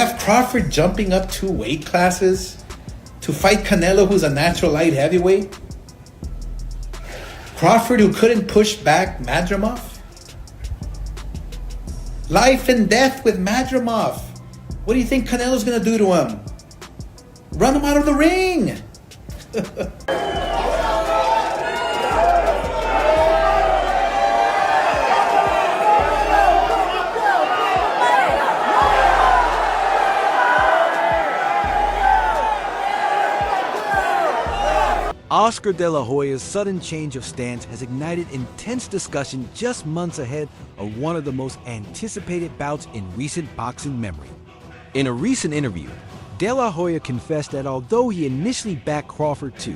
have Crawford jumping up 2 weight classes to fight Canelo, who's a natural light heavyweight? Crawford, who couldn't push back Madrimov? Life and death with Madrimov. What do you think Canelo's gonna do to him? Run him out of the ring! Oscar De La Hoya's sudden change of stance has ignited intense discussion just months ahead of one of the most anticipated bouts in recent boxing memory. In a recent interview, De La Hoya confessed that although he initially backed Crawford to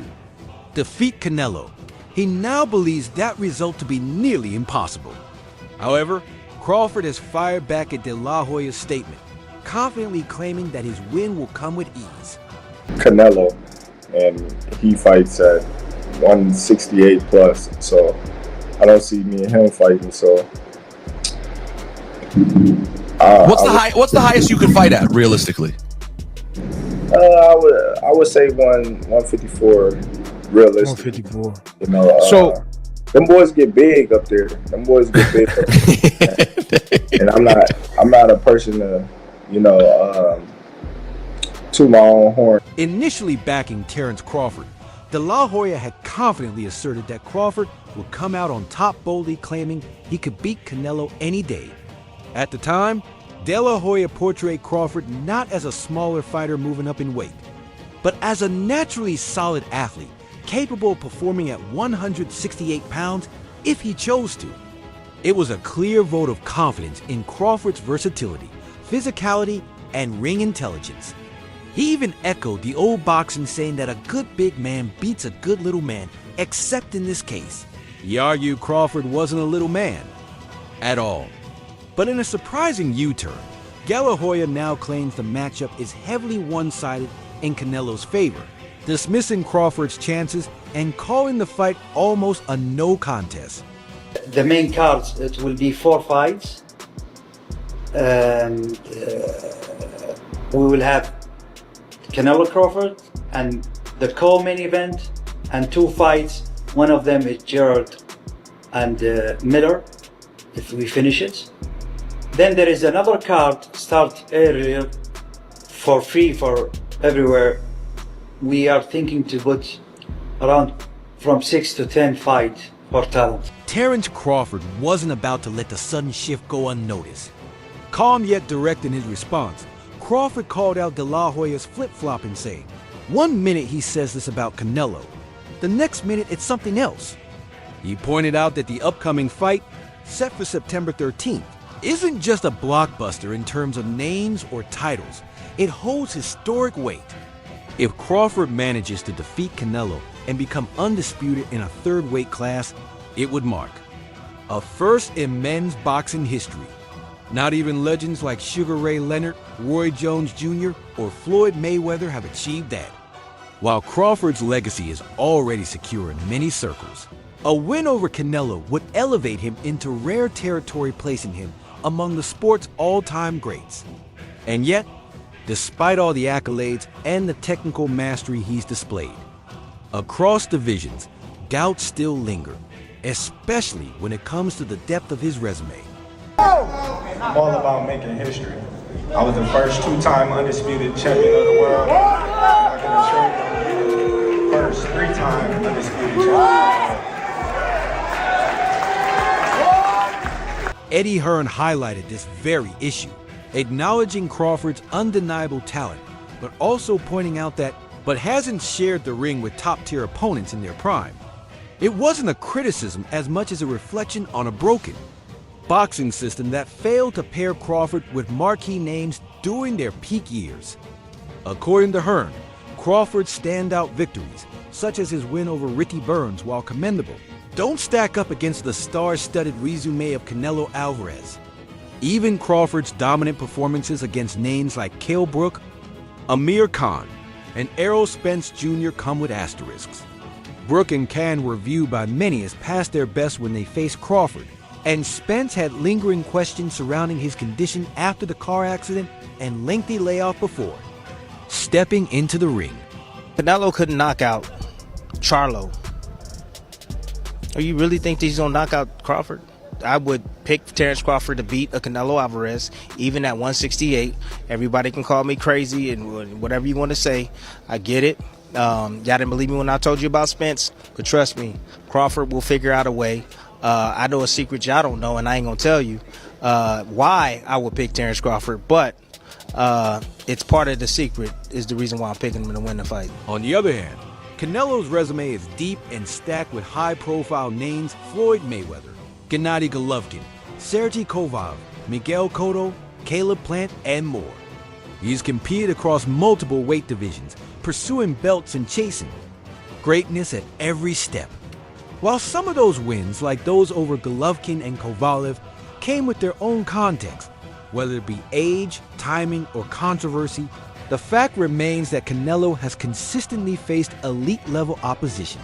defeat Canelo, he now believes that result to be nearly impossible. However, Crawford has fired back at De La Hoya's statement, confidently claiming that his win will come with ease. Canelo, and he fights at 168 plus, so I don't see me and him fighting. So what's the highest you could fight at realistically? I would say 154 realistic. 154. You know, So them boys get big up there. Them boys get big, and I'm not a person to, you know, to my own horn. Initially backing Terence Crawford, De La Hoya had confidently asserted that Crawford would come out on top, boldly claiming he could beat Canelo any day. At the time, De La Hoya portrayed Crawford not as a smaller fighter moving up in weight, but as a naturally solid athlete, capable of performing at 168 pounds if he chose to. It was a clear vote of confidence in Crawford's versatility, physicality, and ring intelligence. He even echoed the old boxing saying that a good big man beats a good little man, except in this case. He argued Crawford wasn't a little man at all. But in a surprising U-turn, De La Hoya now claims the matchup is heavily one-sided in Canelo's favor, dismissing Crawford's chances and calling the fight almost a no contest. The main cards, it will be 4 fights, and we will have Canelo Crawford and the co-main event, and 2 fights. One of them is Gerald and Miller, if we finish it. Then there is another card start earlier for free for everywhere. We are thinking to put around from 6 to 10 fights for talent. Terence Crawford wasn't about to let the sudden shift go unnoticed. Calm yet direct in his response, Crawford called out De La Hoya's flip-flopping, saying, one minute he says this about Canelo, the next minute it's something else. He pointed out that the upcoming fight, set for September 13th, isn't just a blockbuster in terms of names or titles. It holds historic weight. If Crawford manages to defeat Canelo and become undisputed in a 3rd weight class, it would mark a first in men's boxing history. Not even legends like Sugar Ray Leonard, Roy Jones Jr., or Floyd Mayweather have achieved that. While Crawford's legacy is already secure in many circles, a win over Canelo would elevate him into rare territory, placing him among the sport's all-time greats. And yet, despite all the accolades and the technical mastery he's displayed, across divisions, doubts still linger, especially when it comes to the depth of his resume. I'm all about making history. I was the first 2-time undisputed champion of the world. I'm not gonna show you first 3-time undisputed champion. Eddie Hearn highlighted this very issue, acknowledging Crawford's undeniable talent, but also pointing out that hasn't shared the ring with top-tier opponents in their prime. It wasn't a criticism as much as a reflection on a broken boxing system that failed to pair Crawford with marquee names during their peak years. According to Hearn, Crawford's standout victories, such as his win over Ricky Burns, while commendable, don't stack up against the star-studded resume of Canelo Alvarez. Even Crawford's dominant performances against names like Kell Brook, Amir Khan, and Errol Spence Jr. come with asterisks. Brook and Khan were viewed by many as past their best when they faced Crawford, and Spence had lingering questions surrounding his condition after the car accident and lengthy layoff before stepping into the ring. Canelo couldn't knock out Charlo. Or you really think that he's going to knock out Crawford? I would pick Terence Crawford to beat a Canelo Alvarez, even at 168. Everybody can call me crazy and whatever you want to say. I get it. Y'all didn't believe me when I told you about Spence, but trust me, Crawford will figure out a way. I know a secret y'all don't know, and I ain't going to tell you why I would pick Terence Crawford, but it's part of the secret is the reason why I'm picking him to win the fight. On the other hand, Canelo's resume is deep and stacked with high-profile names: Floyd Mayweather, Gennady Golovkin, Sergey Kovalev, Miguel Cotto, Caleb Plant, and more. He's competed across multiple weight divisions, pursuing belts and chasing greatness at every step. While some of those wins, like those over Golovkin and Kovalev, came with their own context, whether it be age, timing, or controversy, the fact remains that Canelo has consistently faced elite-level opposition.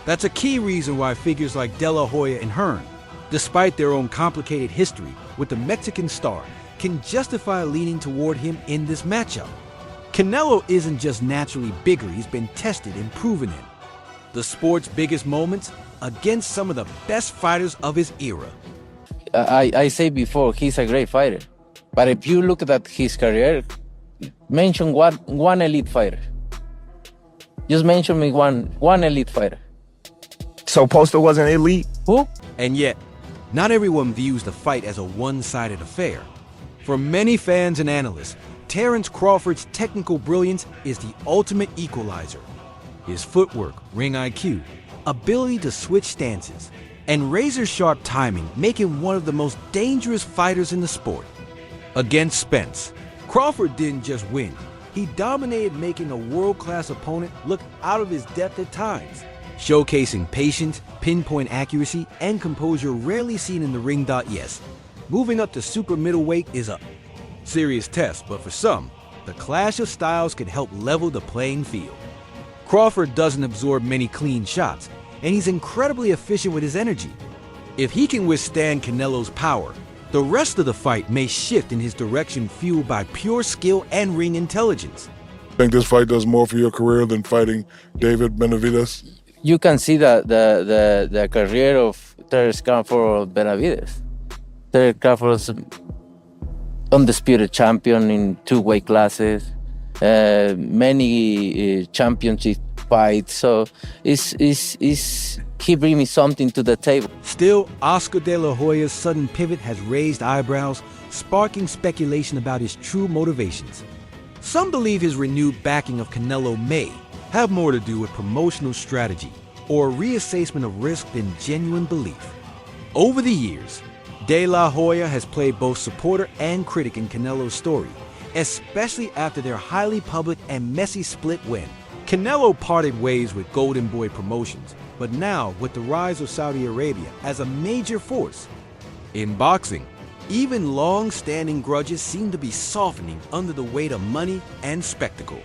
That's a key reason why figures like Dela, Hoya, and Hearn, despite their own complicated history with the Mexican star, can justify leaning toward him in this matchup. Canelo isn't just naturally bigger, he's been tested and proven it. The sport's biggest moments against some of the best fighters of his era. I said before, he's a great fighter. But if you look at his career, mention one elite fighter. Just mention me one elite fighter. So Poster wasn't elite? Who? And yet, not everyone views the fight as a one-sided affair. For many fans and analysts, Terence Crawford's technical brilliance is the ultimate equalizer. His footwork, ring IQ, ability to switch stances, and razor-sharp timing make him one of the most dangerous fighters in the sport. Against Spence, Crawford didn't just win, he dominated, making a world-class opponent look out of his depth at times, showcasing patience, pinpoint accuracy, and composure rarely seen in the ring. Yes, moving up to super middleweight is a serious test, but for some, the clash of styles could help level the playing field. Crawford doesn't absorb many clean shots, and he's incredibly efficient with his energy. If he can withstand Canelo's power, the rest of the fight may shift in his direction, fueled by pure skill and ring intelligence. I think this fight does more for your career than fighting David Benavidez? You can see the career of Terence Crawford Benavidez. Terence Crawford is undisputed champion in 2 weight classes, many championship fights. So he bring me something to the table. Still, Oscar De La Hoya's sudden pivot has raised eyebrows, sparking speculation about his true motivations. Some believe his renewed backing of Canelo may have more to do with promotional strategy or a reassessment of risk than genuine belief. Over the years, De La Hoya has played both supporter and critic in Canelo's story, especially after their highly public and messy split win. Canelo parted ways with Golden Boy Promotions, but now with the rise of Saudi Arabia as a major force. In boxing, even long-standing grudges seem to be softening under the weight of money and spectacle.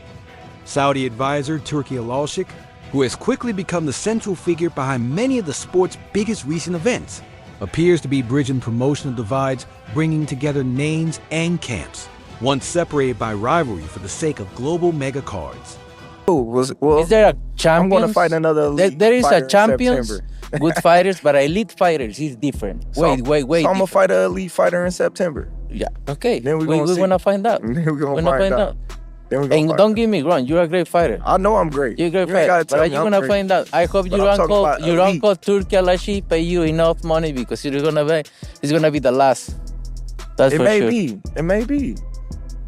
Saudi advisor Turki Al-Sheikh, who has quickly become the central figure behind many of the sport's biggest recent events, appears to be bridging promotional divides, bringing together names and camps, once separated by rivalry for the sake of global mega cards. Is there a champion? I'm going to fight another elite There is fighter a champions, in good fighters, but elite fighters is different. So, Wait. So I'm going to fight an elite fighter in September. Yeah, okay. Then we're going to find out. Then we're going to find out. And don't get me wrong, you're a great fighter. I know I'm great. You're a great fighter, but are you going to find out? I hope your uncle Turki Al-Sheikh pay you enough money, because it's going to be the last. That's for sure. It may be.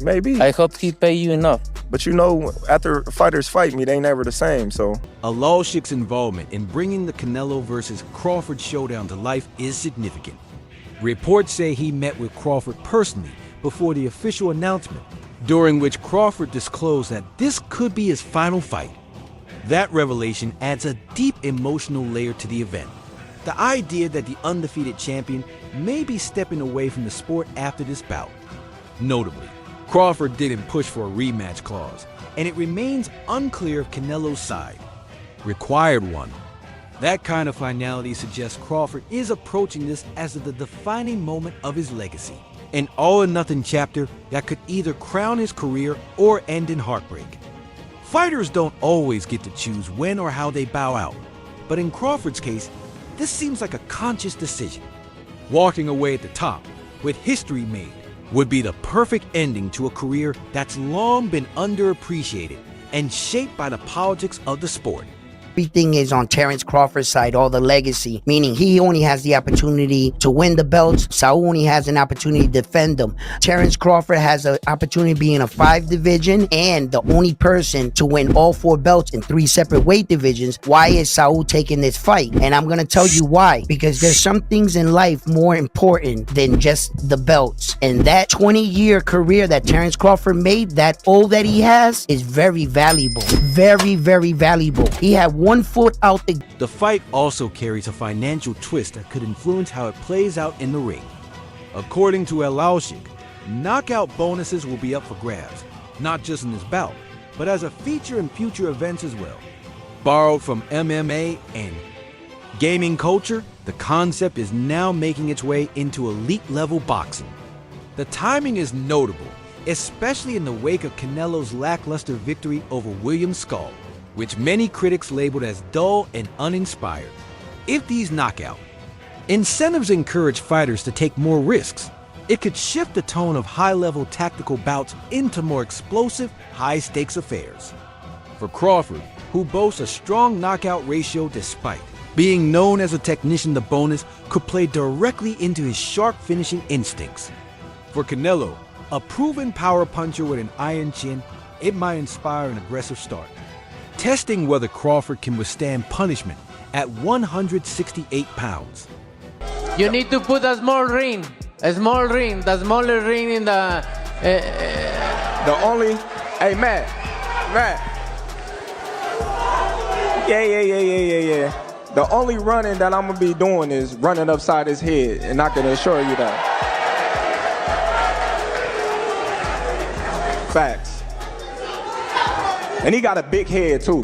Maybe. I hope he pay you enough. But you know, after fighters fight me, they never the same, so. Al-Sheikh's involvement in bringing the Canelo versus Crawford showdown to life is significant. Reports say he met with Crawford personally before the official announcement, during which Crawford disclosed that this could be his final fight. That revelation adds a deep emotional layer to the event. The idea that the undefeated champion may be stepping away from the sport after this bout. Notably, Crawford didn't push for a rematch clause, and it remains unclear if Canelo's side required one. That kind of finality suggests Crawford is approaching this as the defining moment of his legacy. an all-or-nothing chapter that could either crown his career or end in heartbreak. Fighters don't always get to choose when or how they bow out, but in Crawford's case, this seems like a conscious decision. Walking away at the top, with history made, would be the perfect ending to a career that's long been underappreciated and shaped by the politics of the sport. Everything is on Terence Crawford's side, all the legacy, meaning he only has the opportunity to win the belts. Saul only has an opportunity to defend them. Terence Crawford has an opportunity to be in a 5 division and the only person to win all 4 belts in 3 separate weight divisions. Why is Saul taking this fight? And I'm going to tell you why. Because there's some things in life more important than just the belts. And that 20-year career that Terence Crawford made, that all that he has, is very valuable. Very, very valuable. He had 1 foot out the... The fight also carries a financial twist that could influence how it plays out in the ring. According to El Alshik, knockout bonuses will be up for grabs, not just in this bout, but as a feature in future events as well. Borrowed from MMA and gaming culture, the concept is now making its way into elite-level boxing. The timing is notable, especially in the wake of Canelo's lackluster victory over William Skull, which many critics labeled as dull and uninspired. If these knockout incentives encourage fighters to take more risks, it could shift the tone of high-level tactical bouts into more explosive, high-stakes affairs. For Crawford, who boasts a strong knockout ratio despite being known as a technician, the bonus could play directly into his sharp finishing instincts. For Canelo, a proven power puncher with an iron chin, it might inspire an aggressive start, testing whether Crawford can withstand punishment at 168 pounds. You need to put a small ring, the smaller ring in the... The only, hey Matt. Yeah. The only running that I'm gonna be doing is running upside his head, and I can assure you that. Facts. And he got a big head too.